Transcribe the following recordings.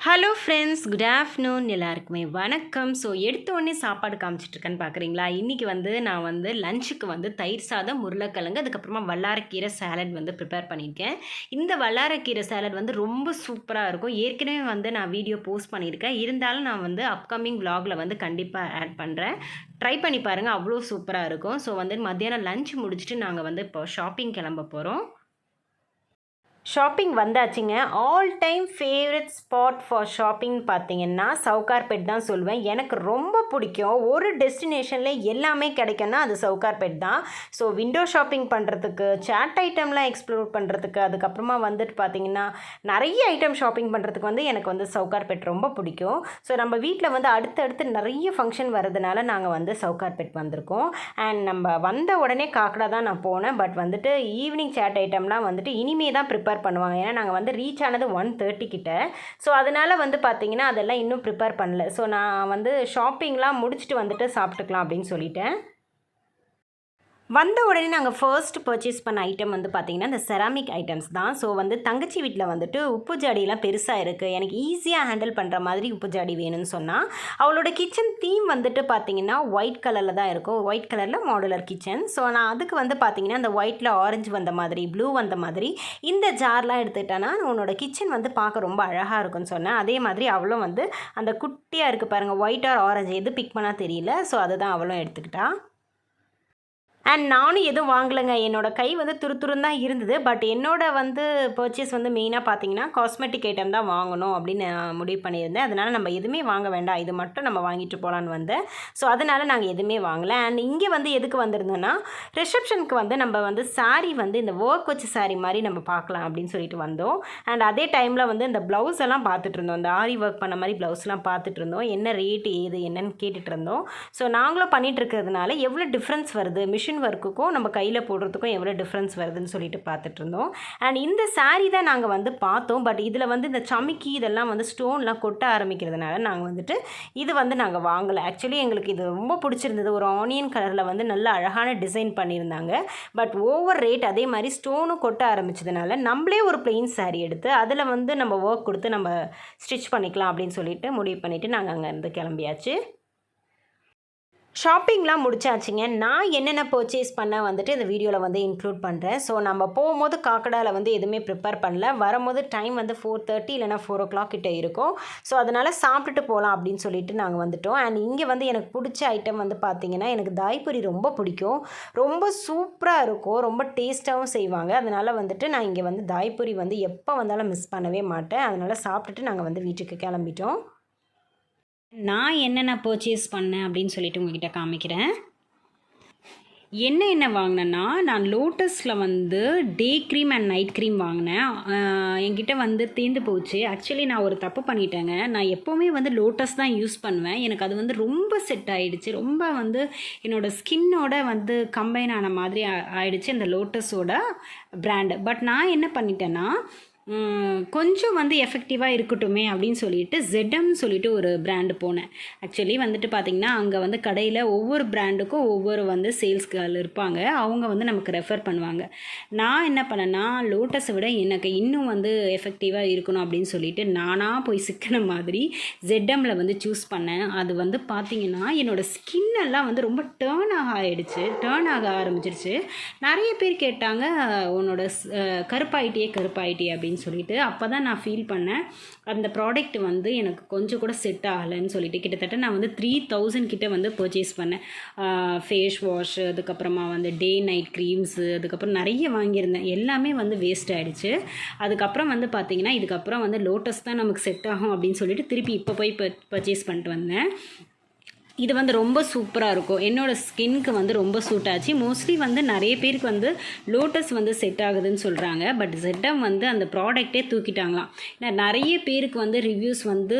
Hello friends, good afternoon எல்லாருக்குமே வணக்கம். So எடுத்தோடனே சாப்பாடு காமிச்சிட்ருக்கேன்னு பார்க்குறீங்களா? இன்றைக்கி நான் லஞ்சுக்கு தயிர் சாதம், உருளைக்கிழங்கு, அதுக்கப்புறமா வல்லாரக்கீரை சாலட் ப்ரிப்பேர் பண்ணியிருக்கேன். இந்த வல்லாரக்கீரை சாலட் ரொம்ப சூப்பராக இருக்கும். ஏற்கனவே நான் வீடியோ போஸ்ட் பண்ணியிருக்கேன். இருந்தாலும் நான் அப்கமிங் விலாகில் கண்டிப்பாக ஆட் பண்ணுறேன். ட்ரை பண்ணி பாருங்கள், அவ்வளோ சூப்பராக இருக்கும். ஸோ மத்தியானம் லஞ்ச் முடிச்சுட்டு நாங்கள் இப்போ ஷாப்பிங் கிளம்ப போகிறோம். ஷாப்பிங் வந்தாச்சுங்க. All time favourite spot for shopping பார்த்தீங்கன்னா சவுகார்பேட் தான் சொல்லுவேன். எனக்கு ரொம்ப பிடிக்கும். ஒரு டெஸ்டினேஷனில் எல்லாமே கிடைக்கும்னா அது சவுகார்பேட் தான். ஸோ விண்டோ ஷாப்பிங் பண்ணுறதுக்கு, சேட் ஐட்டம்லாம் எக்ஸ்ப்ளோர் பண்ணுறதுக்கு, அதுக்கப்புறமா பார்த்தீங்கன்னா நிறைய ஐட்டம் ஷாப்பிங் பண்ணுறதுக்கு எனக்கு சவுகார்பேட் ரொம்ப பிடிக்கும். ஸோ நம்ம வீட்டில் அடுத்தடுத்து நிறைய ஃபங்க்ஷன் வரதுனால நாங்கள் சவுகார்பேட் வந்திருக்கோம். அண்ட் நம்ம வந்த உடனே காக்கடா தான் நான் போனேன். பட் ஈவினிங் சேட் ஐட்டம்லாம் இனிமே தான் ப்ரிப்பேர் பண்ணுவாங்க. ஏன்னா நாங்கள் ரீச் ஆனது 1:30 கிட்ட. ஸோ அதனால் பார்த்தீங்கன்னா அதெல்லாம் இன்னும் ப்ரிப்பேர் பண்ணல. ஸோ நான் ஷாப்பிங்லாம் முடிச்சுட்டு சாப்பிட்டுக்கலாம் அப்படின்னு சொல்லிட்டேன். வந்த உடனே நாங்கள் ஃபர்ஸ்ட் பர்ச்சேஸ் பண்ண ஐட்டம் பார்த்திங்கன்னா இந்த செராமிக் ஐட்டம்ஸ் தான். ஸோ தங்கச்சி வீட்டில் உப்பு ஜாடியெல்லாம் பெருசாக இருக்குது, எனக்கு ஈஸியாக ஹேண்டில் பண்ணுற மாதிரி உப்பு ஜாடி வேணும்னு சொன்னால். அவளோட கிச்சன் தீம் பார்த்திங்கன்னா ஒயிட் கலரில் தான் இருக்கும். ஒயிட் கலரில் மாடுலர் கிச்சன். ஸோ நான் அதுக்கு பார்த்திங்கன்னா அந்த ஒயிட்டில் ஆரஞ்சு வந்த மாதிரி, ப்ளூ வந்த மாதிரி இந்த ஜார்லாம் எடுத்துக்கிட்டேன்னா உன்னோட கிச்சன் பார்க்க ரொம்ப அழகாக இருக்கும்னு சொன்னேன். அதே மாதிரி அவளும் அந்த குட்டியாக இருக்குது பாருங்கள், ஒயிட் ஆர் ஆரஞ்சு எது பிக் பண்ணால் தெரியல. ஸோ அதுதான் அவளும் எடுத்துக்கிட்டா. அண்ட் நானும் எதுவும் வாங்கலைங்க. என்னோடய கை துருதுருன்னு தான் இருந்தது. பட் என்னோடய பர்ச்சேஸ் மெயினாக பார்த்தீங்கன்னா காஸ்மெட்டிக் ஐட்டம் தான் வாங்கணும் அப்படின்னு முடிவு பண்ணியிருந்தேன். அதனால் நம்ம எதுவுமே வாங்க வேண்டாம், இது மட்டும் நம்ம வாங்கிட்டு போகலான்னு வந்தேன். ஸோ அதனால் நாங்கள் எதுவுமே வாங்கலை. அண்ட் இங்கே எதுக்கு வந்திருந்தோன்னா ரிசப்ஷனுக்கு நம்ம சாரீ இந்த ஒர்க் வச்ச சாரீ மாதிரி நம்ம பார்க்கலாம் அப்படின்னு சொல்லிட்டு வந்தோம். அண்ட் அதே டைமில் இந்த ப்ளவுஸ் எல்லாம் பார்த்துட்டு இருந்தோம். இந்த ஆரி ஒர்க் பண்ண மாதிரி ப்ளவுஸ்லாம் பார்த்துட்டு இருந்தோம். என்ன ரேட்டு ஏது என்னன்னு கேட்டுட்டு இருந்தோம். ஸோ நாங்களும் பண்ணிகிட்டு இருக்கிறதுனால எவ்வளோ டிஃப்ரென்ஸ் வருது, மிஷின் ஒர்க்குக்கும் நம்ம கையில் போடுறதுக்கும் எவ்வளோ டிஃப்ரென்ஸ் வருதுன்னு சொல்லிட்டு பார்த்துட்டு இருந்தோம். அண்ட் இந்த சாரீ தான் நாங்கள் பார்த்தோம். பட் இதில் இந்த சமிக்கி இதெல்லாம் ஸ்டோன்லாம் கொட்ட ஆரம்பிக்கிறதுனால நாங்கள் இது நாங்கள் வாங்கலை. ஆக்சுவலி எங்களுக்கு இது ரொம்ப பிடிச்சிருந்தது. ஒரு ஆனியன் கலரில் நல்ல அழகான டிசைன் பண்ணியிருந்தாங்க. பட் ஓவர் ரேட், அதே மாதிரி ஸ்டோனும் கொட்ட ஆரம்பிச்சதுனால நம்மளே ஒரு பிளெயின் சாரீ எடுத்து அதில் நம்ம ஒர்க் கொடுத்து நம்ம ஸ்டிச் பண்ணிக்கலாம் அப்படின்னு சொல்லிட்டு முடிவு பண்ணிவிட்டு நாங்கள் அங்கேருந்து கிளம்பியாச்சு. ஷாப்பிங்லாம் முடிச்சாச்சுங்க. நான் என்னென்ன பர்ச்சேஸ் பண்ண இந்த வீடியோவில் இன்க்ளூட் பண்ணுறேன். ஸோ நம்ம போகும்போது காக்கடாவில் எதுவுமே ப்ரிப்பேர் பண்ணல. வரும்போது டைம் 4:30 இல்லைனா 4 o'clock கிட்ட இருக்கும். ஸோ அதனால் சாப்பிட்டுட்டு போகலாம் அப்படின்னு சொல்லிட்டு நாங்கள் வந்துவிட்டோம். அண்ட் இங்கே எனக்கு பிடிச்ச ஐட்டம் பார்த்தீங்கன்னா எனக்கு தாய்புரி ரொம்ப பிடிக்கும். ரொம்ப சூப்பராக இருக்கும், ரொம்ப டேஸ்ட்டாகவும் செய்வாங்க. அதனால் நான் இங்கே தாய்புரி எப்போ வந்தாலும் மிஸ் பண்ணவே மாட்டேன். அதனால் சாப்பிட்டுட்டு நாங்கள் வீட்டுக்கு கிளம்பிட்டோம். நான் என்னென்ன பர்ச்சேஸ் பண்ணேன் அப்படின்னு சொல்லிட்டு உங்ககிட்ட காமிக்கிறேன். என்ன வாங்கினேன்னா, நான் லோட்டஸில் day cream and night cream வாங்கினேன். என்கிட்ட தீர்ந்து போச்சு. ஆக்சுவலி நான் ஒரு தப்பு பண்ணிட்டேங்க. நான் எப்போவுமே லோட்டஸ் தான் யூஸ் பண்ணுவேன். எனக்கு அது ரொம்ப செட் ஆகிடுச்சு. ரொம்ப என்னோடய ஸ்கின்னோட கம்பைன் ஆன மாதிரி ஆகிடுச்சு இந்த லோட்டஸோட பிராண்டு. பட் நான் என்ன பண்ணிட்டேன்னா, கொஞ்சம் எஃபெக்டிவாக இருக்கட்டுமே அப்படின்னு சொல்லிட்டு ZMன்னு சொல்லிட்டு ஒரு பிராண்டு போனேன். ஆக்சுவலி பார்த்திங்கன்னா அங்கே கடையில் ஒவ்வொரு பிராண்டுக்கும் ஒவ்வொரு சேல்ஸ் கேர்ள் இருப்பாங்க. அவங்க நமக்கு ரெஃபர் பண்ணுவாங்க. நான் என்ன பண்ணேன்னா, லோட்டஸை விட எனக்கு இன்னும் எஃபெக்டிவாக இருக்கணும் அப்படின்னு சொல்லிட்டு நானாக போய் சிக்கின மாதிரி ZMல சூஸ் பண்ணேன். அது பார்த்திங்கன்னா என்னோடய ஸ்கின்னெல்லாம் ரொம்ப டேர்ன் ஆக ஆரம்பிச்சிருச்சு. நிறைய பேர் கேட்டாங்க, உன்னோட கருப்பாயிட்டியே அப்படின்னு சொல்லிட்டு. அப்போ தான் நான் ஃபீல் பண்ணேன் அந்த ப்ராடக்ட் எனக்கு கொஞ்சம் கூட செட் ஆகலைன்னு சொல்லிட்டு. கிட்டத்தட்ட நான் 3000 கிட்ட பர்ச்சேஸ் பண்ணேன். ஃபேஸ் வாஷ், அதுக்கப்புறமா டே நைட் க்ரீம்ஸு, அதுக்கப்புறம் நிறைய வாங்கியிருந்தேன். எல்லாமே வேஸ்ட் ஆகிடுச்சு. அதுக்கப்புறம் பார்த்திங்கன்னா இதுக்கப்புறம் லோட்டஸ் தான் நமக்கு செட் ஆகும் அப்படின்னு சொல்லிட்டு திருப்பி இப்போ போய் பர்ச்சேஸ் பண்ணிட்டு வந்தேன். இது ரொம்ப சூப்பராக இருக்கும். என்னோடய ஸ்கின்க்கு ரொம்ப சூட் ஆச்சு. மோஸ்ட்லி நிறைய பேருக்கு லோட்டஸ் செட் ஆகுதுன்னு சொல்கிறாங்க. பட் ZM அந்த ப்ராடக்டே தூக்கிட்டாங்களாம். ஏன்னா நிறைய பேருக்கு ரிவ்யூஸ்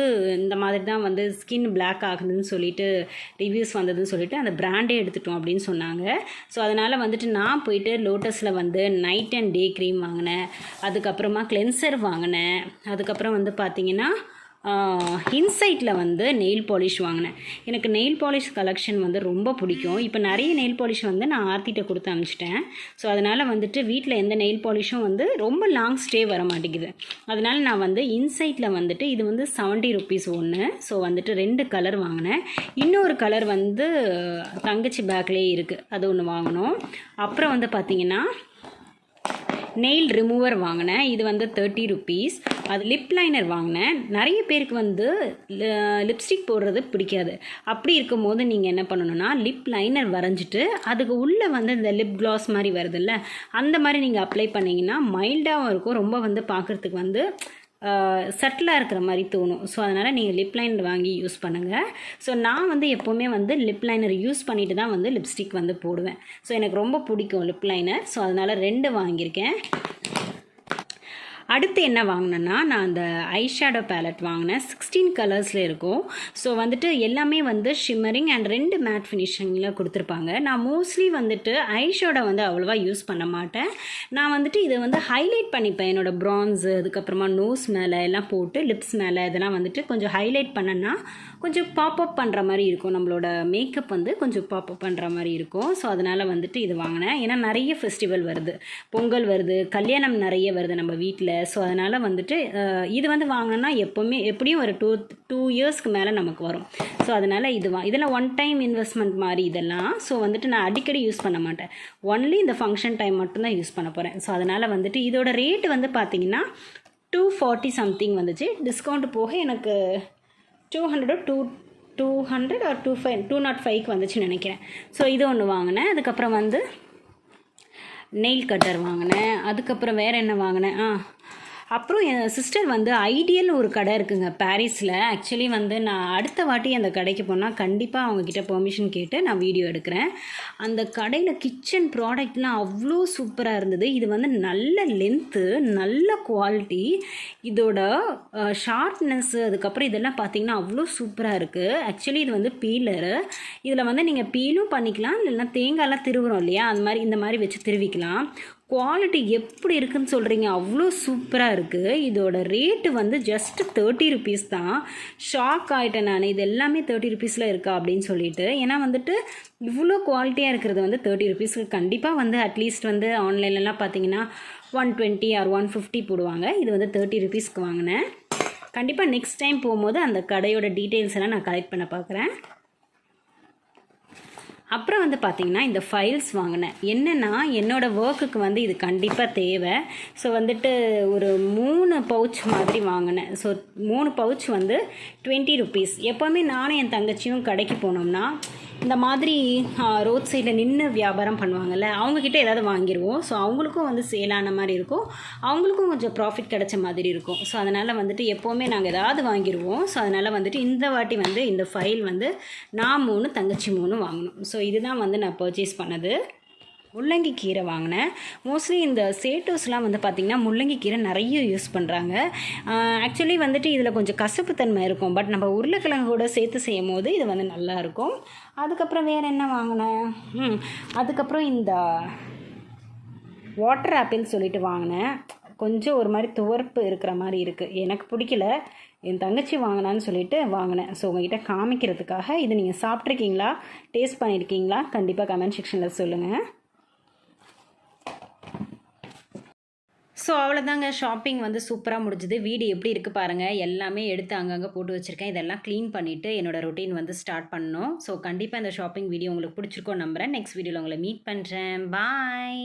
இந்த மாதிரி தான் ஸ்கின் பிளாக் ஆகுதுன்னு சொல்லிட்டு ரிவ்யூஸ் வந்ததுன்னு சொல்லிட்டு அந்த பிராண்டே எடுத்துட்டோம் அப்படின்னு சொன்னாங்க. ஸோ அதனால் நான் போயிட்டு லோட்டஸில் நைட் அண்ட் டே க்ரீம் வாங்கினேன். அதுக்கப்புறமா கிளென்சர் வாங்கினேன். அதுக்கப்புறம் பார்த்திங்கன்னா இன்சைட்டில் வந்து நெயில் பாலிஷ் வாங்கினேன். எனக்கு நெயில் பாலிஷ் கலெக்ஷன் வந்து ரொம்ப பிடிக்கும். இப்போ நிறைய நெயில் பாலிஷ் வந்து நான் ஆர்த்திகிட்ட கொடுத்து அனுப்பிச்சிட்டேன். ஸோ அதனால் வந்துட்டு வீட்டில் எந்த நெயில் பாலிஷும் வந்து ரொம்ப லாங் ஸ்டே வர மாட்டேங்குது. அதனால் நான் வந்து இன்சைட்டில் வந்துட்டு இது வந்து 70 ருபீஸ் ஒன்று. ஸோ வந்துட்டு 2 கலர் வாங்கினேன். இன்னொரு கலர் வந்து தங்கச்சி பேக்லேயே இருக்குது, அது ஒன்று வாங்கினோம். அப்புறம் வந்து பார்த்திங்கன்னா நெயில் ரிமூவர் வாங்கினேன். இது வந்து 30 ருபீஸ். அது லிப் லைனர் வாங்கினேன். நிறைய பேருக்கு வந்து லிப்ஸ்டிக் போடுறது பிடிக்காது. அப்படி இருக்கும்போது நீங்கள் என்ன பண்ணணுன்னா, லிப் லைனர் வரைஞ்சிட்டு அதுக்கு உள்ளே வந்து இந்த லிப் க்ளாஸ் மாதிரி வருதுல்ல, அந்த மாதிரி நீங்கள் அப்ளை பண்ணிங்கன்னா மைல்டாகவும் இருக்கும், ரொம்ப வந்து பார்க்குறதுக்கு வந்து சட்டிலாக இருக்கிற மாதிரி தோணும். ஸோ அதனால் நீங்கள் லிப் லைனர் வாங்கி யூஸ் பண்ணுங்கள். ஸோ நான் வந்து எப்போவுமே வந்து லிப் லைனர் யூஸ் பண்ணிட்டு தான் வந்து லிப்ஸ்டிக் வந்து போடுவேன். ஸோ எனக்கு ரொம்ப பிடிக்கும் லிப் லைனர். ஸோ அதனால் 2 வாங்கியிருக்கேன். அடுத்து என்ன வாங்கினேன்னா, நான் அந்த ஐஷேடோ பேலட் வாங்கினேன். 16 கலர்ஸில் இருக்கும். ஸோ வந்துட்டு எல்லாமே வந்து ஷிம்மரிங் அண்ட் 2 மேட் ஃபினிஷிங்கில் கொடுத்துருப்பாங்க. நான் மோஸ்ட்லி வந்துட்டு ஐஷேடோ வந்து அவ்வளோவா யூஸ் பண்ண மாட்டேன். நான் வந்துட்டு இதை வந்து ஹைலைட் பண்ணிப்பேன். என்னோடய ப்ரான்ஸு, அதுக்கப்புறமா நோஸ் மேலே எல்லாம் போட்டு லிப்ஸ் மேலே இதெல்லாம் வந்துட்டு கொஞ்சம் ஹைலைட் பண்ணேன்னா கொஞ்சம் பாப்அப் பண்ணுற மாதிரி இருக்கும். நம்மளோட மேக்கப் வந்து கொஞ்சம் பாப்அப் பண்ணுற மாதிரி இருக்கும். ஸோ அதனால் வந்துட்டு இது வாங்கினேன். ஏன்னா நிறைய ஃபெஸ்டிவல் வருது, பொங்கல் வருது, கல்யாணம் நிறைய வருது நம்ம வீட்டில். ஸோ அதனால் வந்துட்டு இது வந்து வாங்கினோன்னா எப்படியும் ஒரு டூ இயர்ஸ்க்கு மேலே நமக்கு வரும். ஸோ அதனால் இதெல்லாம் ஒன் டைம் இன்வெஸ்ட்மெண்ட் மாதிரி இதெல்லாம். ஸோ வந்துட்டு நான் அடிக்கடி யூஸ் பண்ண மாட்டேன். ஒன்லி இந்த ஃபங்க்ஷன் டைம் மட்டும்தான் யூஸ் பண்ண போகிறேன். ஸோ அதனால் வந்துட்டு இதோட ரேட்டு வந்து பார்த்திங்கன்னா 240 சம்திங் வந்துச்சு. டிஸ்கவுண்ட் போக எனக்கு 200 ஆர் 205க்கு வந்துச்சுன்னு நினைக்கிறேன். ஸோ இது ஒன்று வாங்கினேன். அதுக்கப்புறம் வந்து நெயில் கட்டர் வாங்கினேன். அதுக்கப்புறம் வேறு என்ன வாங்கினேன், அப்புறம் என் சிஸ்டர் வந்து ஐடியல் ஒரு கடை இருக்குங்க பாரிஸில். ஆக்சுவலி வந்து நான் அடுத்த வாட்டி அந்த கடைக்கு போனால் கண்டிப்பாக அவங்கக்கிட்ட பெர்மிஷன் கேட்டு நான் வீடியோ எடுக்கிறேன். அந்த கடையில் கிச்சன் ப்ராடக்ட்லாம் அவ்வளோ சூப்பராக இருந்தது. இது வந்து நல்ல லென்த்து, நல்ல குவாலிட்டி, இதோட ஷார்ப்னஸ்ஸு, அதுக்கப்புறம் இதெல்லாம் பார்த்திங்கன்னா அவ்வளோ சூப்பராக இருக்குது. ஆக்சுவலி இது வந்து பீலரு. இதில் வந்து நீங்கள் பீலும் பண்ணிக்கலாம், இல்லைன்னா தேங்காயெல்லாம் திருவுறோம் இல்லையா, அது மாதிரி இந்த மாதிரி வச்சு திருவிக்கலாம். குவாலிட்டி எப்படி இருக்குதுன்னு சொல்கிறீங்க, அவ்வளோ சூப்பராக இருக்குது. இதோட ரேட்டு வந்து ஜஸ்ட் 30 ருபீஸ் தான். ஷாக் ஆகிட்டேன் நான், இது எல்லாமே 30 ருபீஸில் இருக்கா அப்படின்னு சொல்லிட்டு. ஏன்னா வந்துட்டு இவ்வளோ குவாலிட்டியாக இருக்கிறது வந்து 30 ருபீஸ்க்கு கண்டிப்பாக வந்து அட்லீஸ்ட் வந்து ஆன்லைன்லலாம் பார்த்தீங்கன்னா 120 ஆர் 150 போடுவாங்க. இது வந்து 30 ருபீஸ்க்கு வாங்கினேன். கண்டிப்பாக நெக்ஸ்ட் டைம் போகும்போது அந்த கடையோட டீட்டெயில்ஸ் எல்லாம் நான் கலெக்ட் பண்ண பார்க்குறேன். அப்புறம் வந்து பார்த்திங்கன்னா இந்த ஃபைல்ஸ் வாங்கினேன். என்னென்னா என்னோடய ஒர்க்குக்கு வந்து இது கண்டிப்பாக தேவை. ஸோ வந்துட்டு ஒரு 3 பவுச் மாதிரி வாங்கினேன். ஸோ 3 பவுச் வந்து 20 ருபீஸ். எப்போவுமே நானும் என் தங்கச்சியும் கடைக்கு போனோம்னா இந்த மாதிரி ரோட் சைடில் நின்று வியாபாரம் பண்ணுவாங்கள்ல, அவங்கக்கிட்ட ஏதாவது வாங்கிடுவோம். ஸோ அவங்களுக்கும் வந்து சேலான மாதிரி இருக்கும், அவங்களுக்கும் கொஞ்சம் ப்ராஃபிட் கிடைச்ச மாதிரி இருக்கும். ஸோ அதனால் வந்துட்டு எப்போவுமே நாங்கள் ஏதாவது வாங்கிடுவோம். ஸோ அதனால் வந்துட்டு இந்த வாட்டி வந்து இந்த ஃபைல் வந்து நான் 3, தங்கச்சி 3 வாங்கினோம். ஸோ இதுதான் வந்து நான் பர்ச்சேஸ் பண்ணது. முள்ளங்கி கீரை வாங்கினேன். மோஸ்ட்லி இந்த சேட்டோஸ்லாம் வந்து பார்த்திங்கன்னா முள்ளங்கி கீரை நிறைய யூஸ் பண்ணுறாங்க. ஆக்சுவலி வந்துட்டு இதில் கொஞ்சம் கசப்பு தன்மை இருக்கும். பட் நம்ம உருளைக்கிழங்கு கூட சேர்த்து செய்யும் போது இது வந்து நல்லாயிருக்கும். அதுக்கப்புறம் வேறு என்ன வாங்கினேன், அதுக்கப்புறம் இந்த வாட்டர் ஆப்பிள் சொல்லிட்டு வாங்கினேன். கொஞ்சம் ஒரு மாதிரி துவர்ப்பு இருக்கிற மாதிரி இருக்குது, எனக்கு பிடிக்கல. என் தங்கச்சி வாங்கினான்னு சொல்லிட்டு வாங்கினேன். ஸோ உங்கள்கிட்ட காமிக்கிறதுக்காக. இது நீங்கள் சாப்பிட்ருக்கீங்களா, டேஸ்ட் பண்ணியிருக்கீங்களா, கண்டிப்பாக கமெண்ட் செக்ஷனில் சொல்லுங்கள். ஸோ அவ்வளோதாங்க, ஷாப்பிங் வந்து சூப்பராக முடிஞ்சுது. வீடு எப்படி இருக்குது பாருங்கள், எல்லாமே எடுத்து அங்கங்கே போட்டு வச்சுருக்கேன். இதெல்லாம் க்ளீன் பண்ணிவிட்டு என்னோடய ரொட்டீன் வந்து ஸ்டார்ட் பண்ணணும். ஸோ கண்டிப்பாக இந்த ஷாப்பிங் வீடியோ உங்களுக்கு பிடிச்சிருக்கோன்னு நம்புகிறேன். நெக்ஸ்ட் வீடியோவில் உங்களை மீட் பண்ணுறேன். பாய்.